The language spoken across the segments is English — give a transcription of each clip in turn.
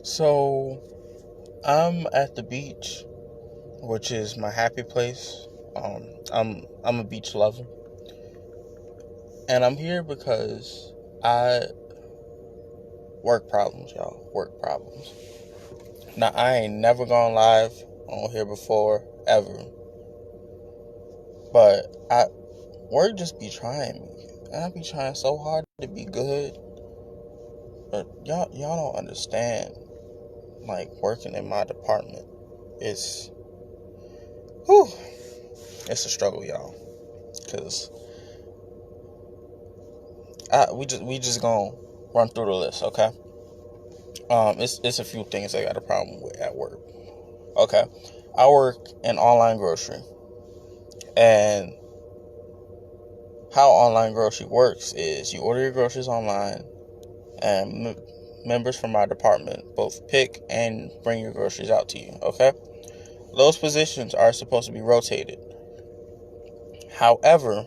So I'm at the beach, which is my happy place. I'm a beach lover, and I'm here because I work problems, y'all. Work problems. Now I ain't never gone live on here before ever, but I work just be trying me, and I be trying so hard to be good, but y'all don't understand. Like working in my department, it's whew, it's a struggle, y'all. Cause we just gonna run through the list, okay? It's a few things I got a problem with at work. Okay, I work in online grocery, and how online grocery works is you order your groceries online, and members from our department both pick and bring your groceries out to you. Okay, those positions are supposed to be rotated. However,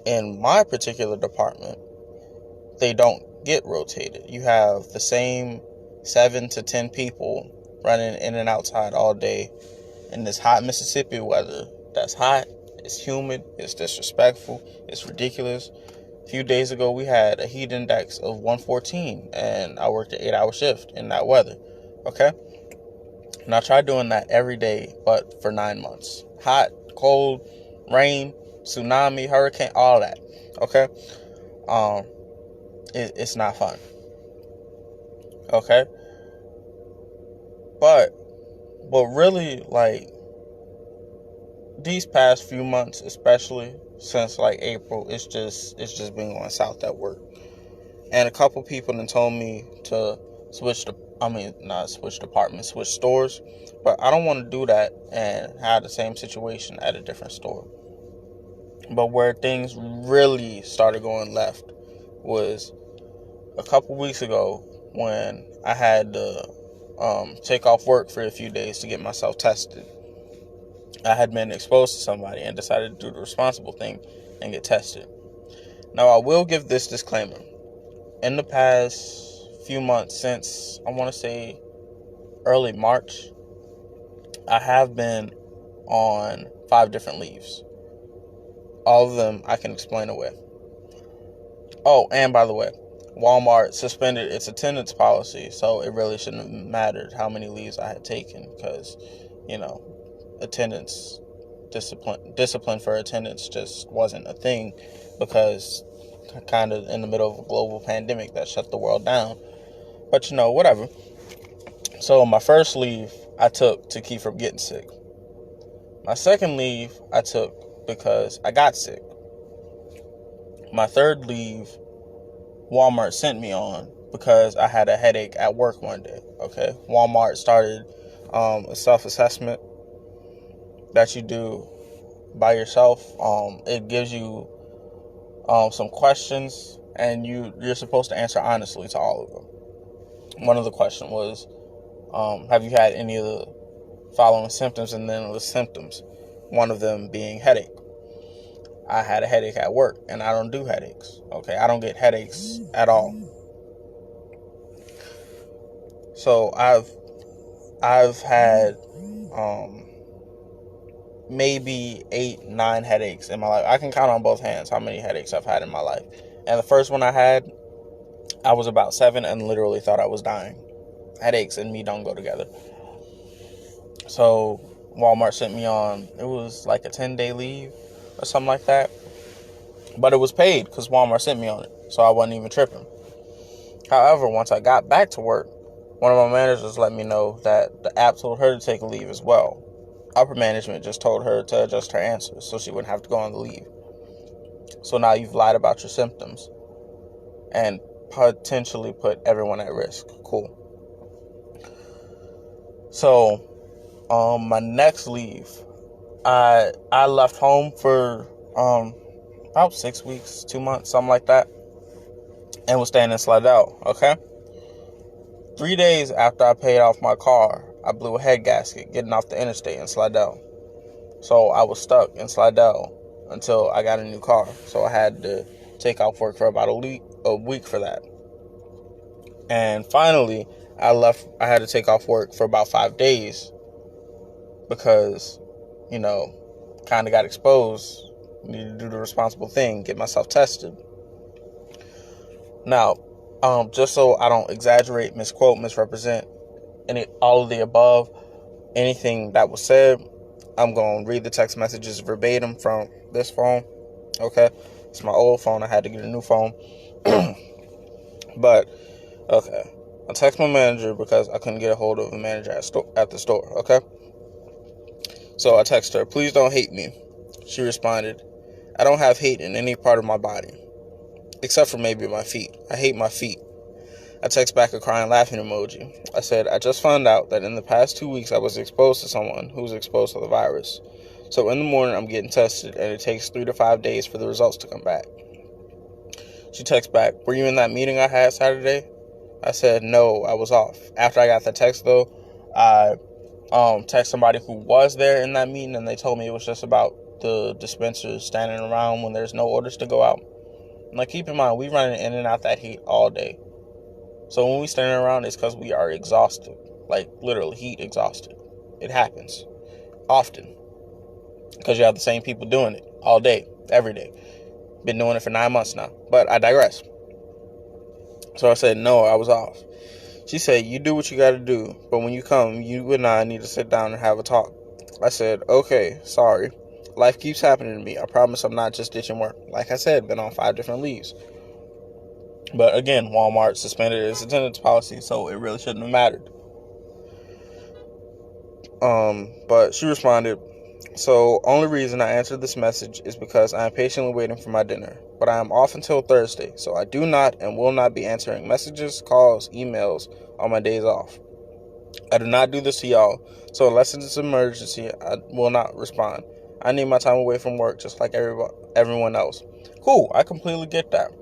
in my particular department, they don't get rotated. You have the same 7 to 10 people running in and outside all day in this hot Mississippi weather. That's hot, it's humid, it's disrespectful, it's ridiculous. A few days ago, we had a heat index of 114, and I worked an 8-hour shift in that weather. Okay? And I tried doing that every day, but for 9 months. Hot, cold, rain, tsunami, hurricane, all that. Okay? Um, it's not fun. Okay? But really, like, these past few months, especially since like April, it's just been going south at work. And a couple people then told me to not switch departments, switch stores. But I don't want to do that and have the same situation at a different store. But where things really started going left was a couple weeks ago when I had to take off work for a few days to get myself tested. I had been exposed to somebody and decided to do the responsible thing and get tested. Now, I will give this disclaimer. In the past few months, since I want to say early March, I have been on 5 different leaves. All of them I can explain away. Oh, and by the way, Walmart suspended its attendance policy, so it really shouldn't have mattered how many leaves I had taken because, attendance discipline for attendance just wasn't a thing because kind of in the middle of a global pandemic that shut the world down. But whatever. So my first leave I took to keep from getting sick. My second leave I took because I got sick. My third leave Walmart sent me on because I had a headache at work one day. Okay, Walmart started a self-assessment that you do by yourself. It gives you some questions, and you're supposed to answer honestly to all of them. One of the questions was, have you had any of the following symptoms? And then the symptoms, one of them being headache. I had a headache at work, and I don't do headaches. Okay, I don't get headaches at all. So I've had maybe 8-9 headaches in my life. I can count on both hands how many headaches I've had in my life. And the first one I had, I was about 7 and literally thought I was dying. Headaches and me don't go together. So Walmart sent me on, it was like a 10-day leave or something like that. But it was paid because Walmart sent me on it. So I wasn't even tripping. However, once I got back to work, one of my managers let me know that the app told her to take a leave as well. Upper management just told her to adjust her answers so she wouldn't have to go on the leave. So now you've lied about your symptoms and potentially put everyone at risk. Cool. So, my next leave, I left home for about 6 weeks, 2 months, something like that, and was staying in Slidell. Okay. 3 days after I paid off my car, I blew a head gasket getting off the interstate in Slidell. So I was stuck in Slidell until I got a new car. So I had to take off work for about a week for that. And finally, I had to take off work for about 5 days because, kind of got exposed. Needed to do the responsible thing, get myself tested. Now, just so I don't exaggerate, misquote, misrepresent all of the above, anything that was said, I'm going to read the text messages verbatim from this phone. Okay? It's my old phone. I had to get a new phone. But, okay. I text my manager because I couldn't get a hold of a manager at the store. Okay? So I text her, please don't hate me. She responded, I don't have hate in any part of my body, except for maybe my feet. I hate my feet. I text back a crying laughing emoji. I said, I just found out that in the past 2 weeks I was exposed to someone who was exposed to the virus. So in the morning I'm getting tested and it takes 3 to 5 days for the results to come back. She texts back, were you in that meeting I had Saturday? I said, no, I was off. After I got the text though, I text somebody who was there in that meeting and they told me it was just about the dispensers standing around when there's no orders to go out. Now keep in mind, we running in and out that heat all day. So when we standing around, it's because we are exhausted. Like, literally, heat exhausted. It happens. Often. Because you have the same people doing it. All day. Every day. Been doing it for 9 months now. But I digress. So I said, no, I was off. She said, you do what you got to do. But when you come, you and I need to sit down and have a talk. I said, okay, sorry. Life keeps happening to me. I promise I'm not just ditching work. Like I said, been on 5 different leaves. But again, Walmart suspended its attendance policy, so it really shouldn't have mattered. But she responded, so only reason I answered this message is because I am patiently waiting for my dinner. But I am off until Thursday, so I do not and will not be answering messages, calls, emails on my days off. I do not do this to y'all, so unless it's an emergency, I will not respond. I need my time away from work just like everyone else. Cool, I completely get that.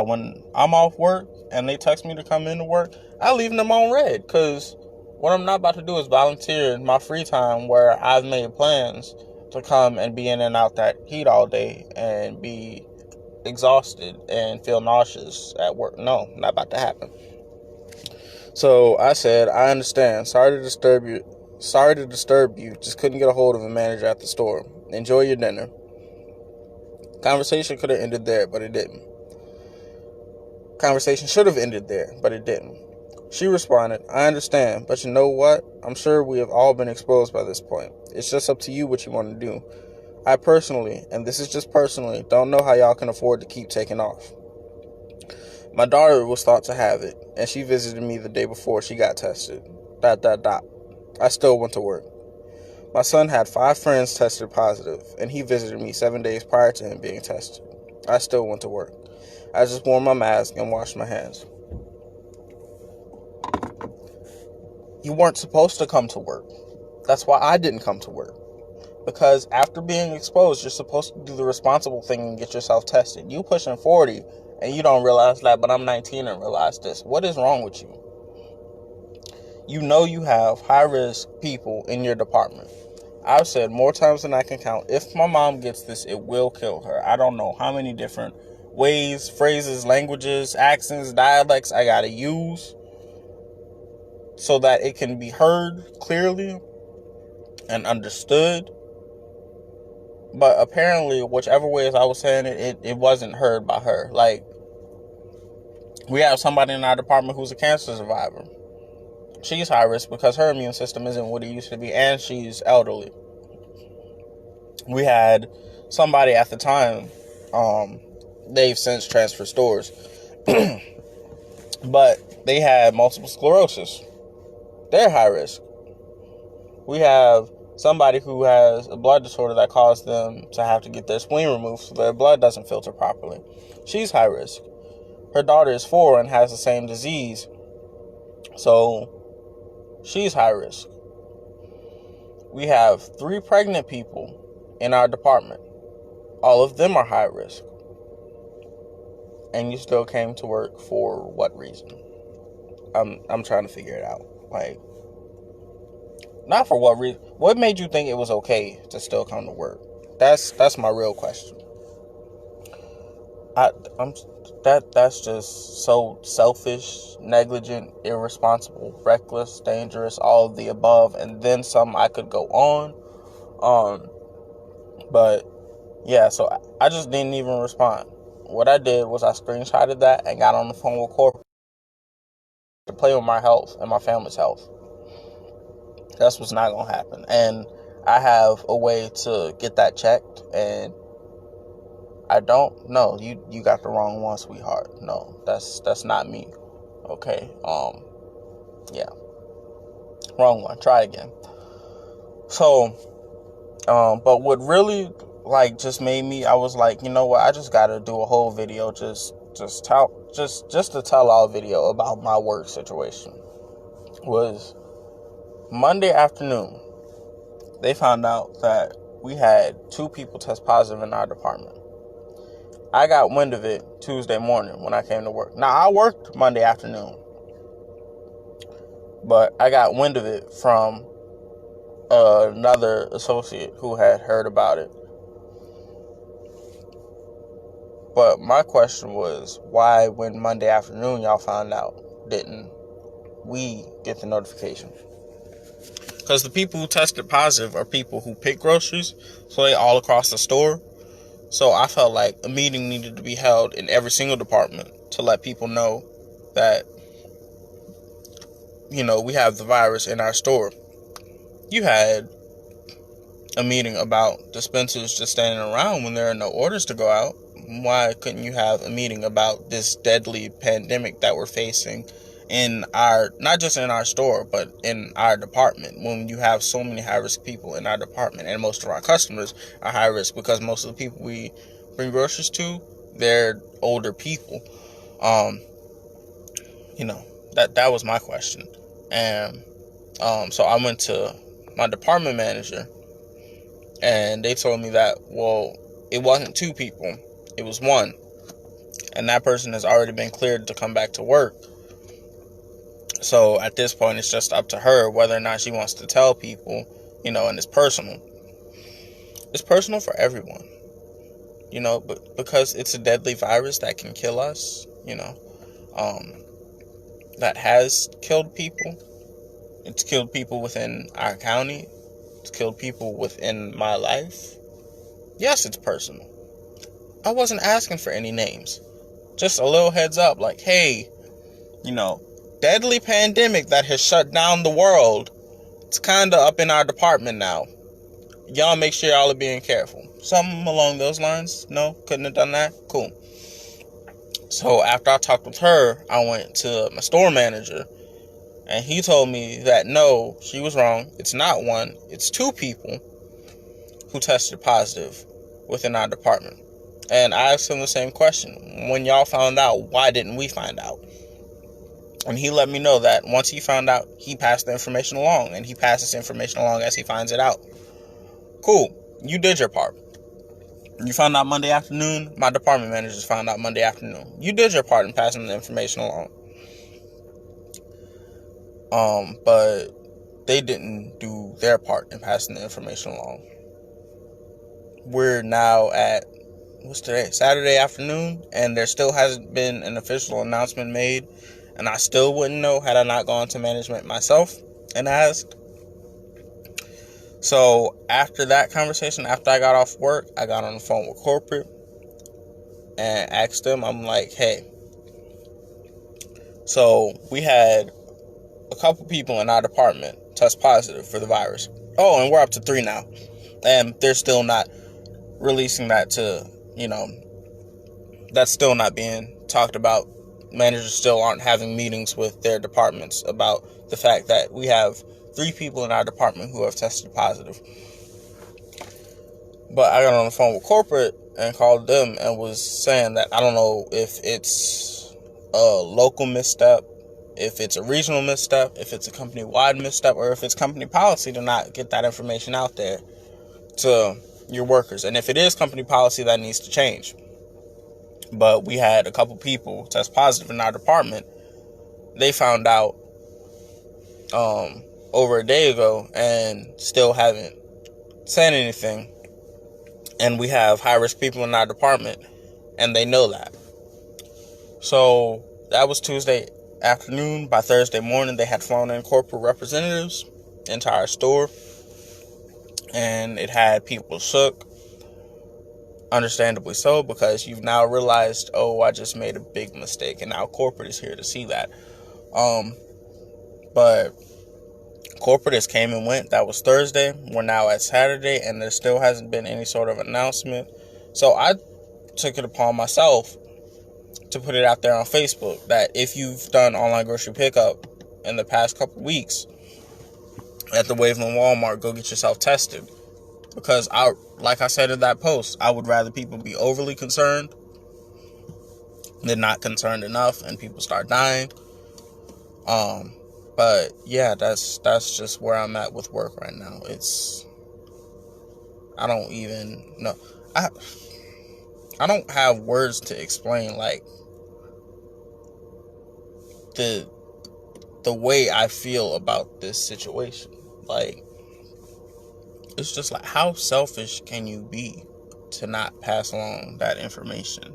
When I'm off work and they text me to come into work, I leave them on red because what I'm not about to do is volunteer in my free time where I've made plans to come and be in and out that heat all day and be exhausted and feel nauseous at work. No, not about to happen. So I said, I understand. Sorry to disturb you. Just couldn't get a hold of a manager at the store. Enjoy your dinner. Conversation could have ended there, but it didn't. Conversation should have ended there, but it didn't. She responded, I understand, but you know what? I'm sure we have all been exposed by this point. It's just up to you what you want to do. I personally, and this is just personally, don't know how y'all can afford to keep taking off. My daughter was thought to have it, and she visited me the day before she got tested. ... I still went to work. My son had 5 friends tested positive, and he visited me 7 days prior to him being tested. I still went to work. I just wore my mask and washed my hands. You weren't supposed to come to work. That's why I didn't come to work. Because after being exposed, you're supposed to do the responsible thing and get yourself tested. You pushing 40 and you don't realize that, but I'm 19 and realize this. What is wrong with you? You know you have high-risk people in your department. I've said more times than I can count, if my mom gets this, it will kill her. I don't know how many different ways, phrases, languages, accents, dialects I gotta use so that it can be heard clearly and understood. But apparently, whichever ways I was saying it wasn't heard by her. Like, we have somebody in our department who's a cancer survivor. She's high risk because her immune system isn't what it used to be, and she's elderly. We had somebody at the time, they've since transferred stores, but they had multiple sclerosis. They're high risk. We have somebody who has a blood disorder that caused them to have to get their spleen removed so their blood doesn't filter properly. She's high risk. Her daughter is 4 and has the same disease, so she's high risk. We have 3 pregnant people in our department. All of them are high risk. And you still came to work for what reason? I'm trying to figure it out. Like, not for what reason. What made you think it was okay to still come to work? That's my real question. that's just so selfish, negligent, irresponsible, reckless, dangerous, all of the above, and then some. I could go on. But yeah, so I just didn't even respond. What I did was I screenshotted that and got on the phone with corporate to play with my health and my family's health. That's what's not gonna happen. And I have a way to get that checked, and I don't. No, you got the wrong one, sweetheart. No, that's not me. Okay. Yeah, wrong one. Try again. So, but what really just made me, I was like, you know what? I just gotta do a whole video, just to tell our video about my work situation. Was Monday afternoon, they found out that we had 2 people test positive in our department. I got wind of it Tuesday morning when I came to work. Now, I worked Monday afternoon, but I got wind of it from another associate who had heard about it. But my question was, why, when Monday afternoon y'all found out, didn't we get the notification? Because the people who tested positive are people who pick groceries, so they all across the store. So I felt like a meeting needed to be held in every single department to let people know that, we have the virus in our store. You had a meeting about dispensers just standing around when there are no orders to go out. Why couldn't you have a meeting about this deadly pandemic that we're facing in not just in our store, but in our department, when you have so many high-risk people in our department, and most of our customers are high risk because most of the people we bring groceries to, they're older people. That was my question. And so I went to my department manager, and they told me that, well, it wasn't 2 people, it was 1. And that person has already been cleared to come back to work. So at this point, it's just up to her whether or not she wants to tell people, and it's personal. It's personal for everyone, but because it's a deadly virus that can kill us, that has killed people. It's killed people within our county. It's killed people within my life. Yes, it's personal. I wasn't asking for any names. Just a little heads up, like, hey, deadly pandemic that has shut down the world. It's kind of up in our department now. Y'all make sure y'all are being careful. Something along those lines. No, couldn't have done that. Cool. So after I talked with her, I went to my store manager, and he told me that no, she was wrong. It's not 1, it's 2 people who tested positive within our department. And I asked him the same question. When y'all found out, why didn't we find out? And he let me know that once he found out, he passed the information along, and he passes information along as he finds it out. Cool. You did your part. You found out Monday afternoon. My department managers found out Monday afternoon. You did your part in passing the information along. But they didn't do their part in passing the information along. We're now at, what's today? Saturday afternoon, and there still hasn't been an official announcement made, and I still wouldn't know had I not gone to management myself and asked. So after that conversation, after I got off work, I got on the phone with corporate and asked them, I'm like, hey, so we had a couple people in our department test positive for the virus. Oh, and we're up to 3 now. And they're still not releasing that to, that's still not being talked about. Managers still aren't having meetings with their departments about the fact that we have 3 people in our department who have tested positive. But I got on the phone with corporate and called them and was saying that I don't know if it's a local misstep, if it's a regional misstep, if it's a company-wide misstep, or if it's company policy to not get that information out there to your workers. And if it is company policy, that needs to change. But we had a couple people test positive in our department. They found out over a day ago and still haven't said anything. And we have high-risk people in our department, and they know that. So that was Tuesday afternoon. By Thursday morning, they had flown in corporate representatives into our store, and it had people shook. Understandably so, because you've now realized, oh, I just made a big mistake, and now corporate is here to see that. But corporate just came and went. That was Thursday. We're now at Saturday, and there still hasn't been any sort of announcement. So I took it upon myself to put it out there on Facebook that if you've done online grocery pickup in the past couple weeks at the Waveland Walmart, go get yourself tested. Because like I said in that post, I would rather people be overly concerned than not concerned enough and people start dying. But yeah, that's just where I'm at with work right now. I don't even know. I don't have words to explain like the way I feel about this situation. Like, it's just like, how selfish can you be to not pass along that information?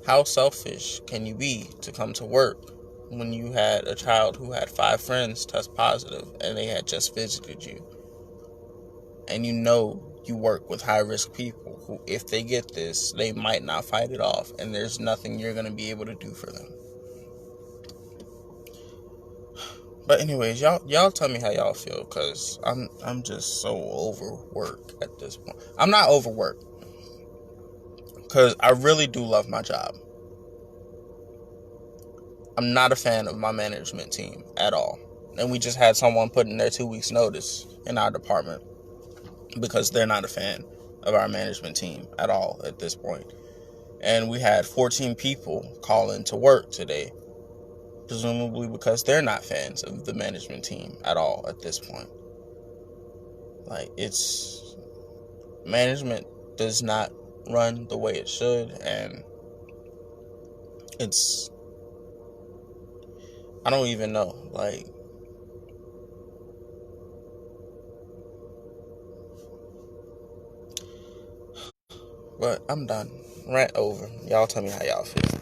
How selfish can you be to come to work when you had a child who had 5 friends test positive and they had just visited you? And you know you work with high-risk people who, if they get this, they might not fight it off, and there's nothing you're going to be able to do for them. But anyways, y'all tell me how y'all feel, because I'm just so overworked at this point. I'm not overworked, because I really do love my job. I'm not a fan of my management team at all. And we just had someone put in their 2 weeks notice in our department because they're not a fan of our management team at all at this point. And we had 14 people call in to work today, presumably because they're not fans of the management team at all at this point. Like, management does not run the way it should, and I don't even know, like, but I'm done. Rant over. Y'all tell me how y'all feel.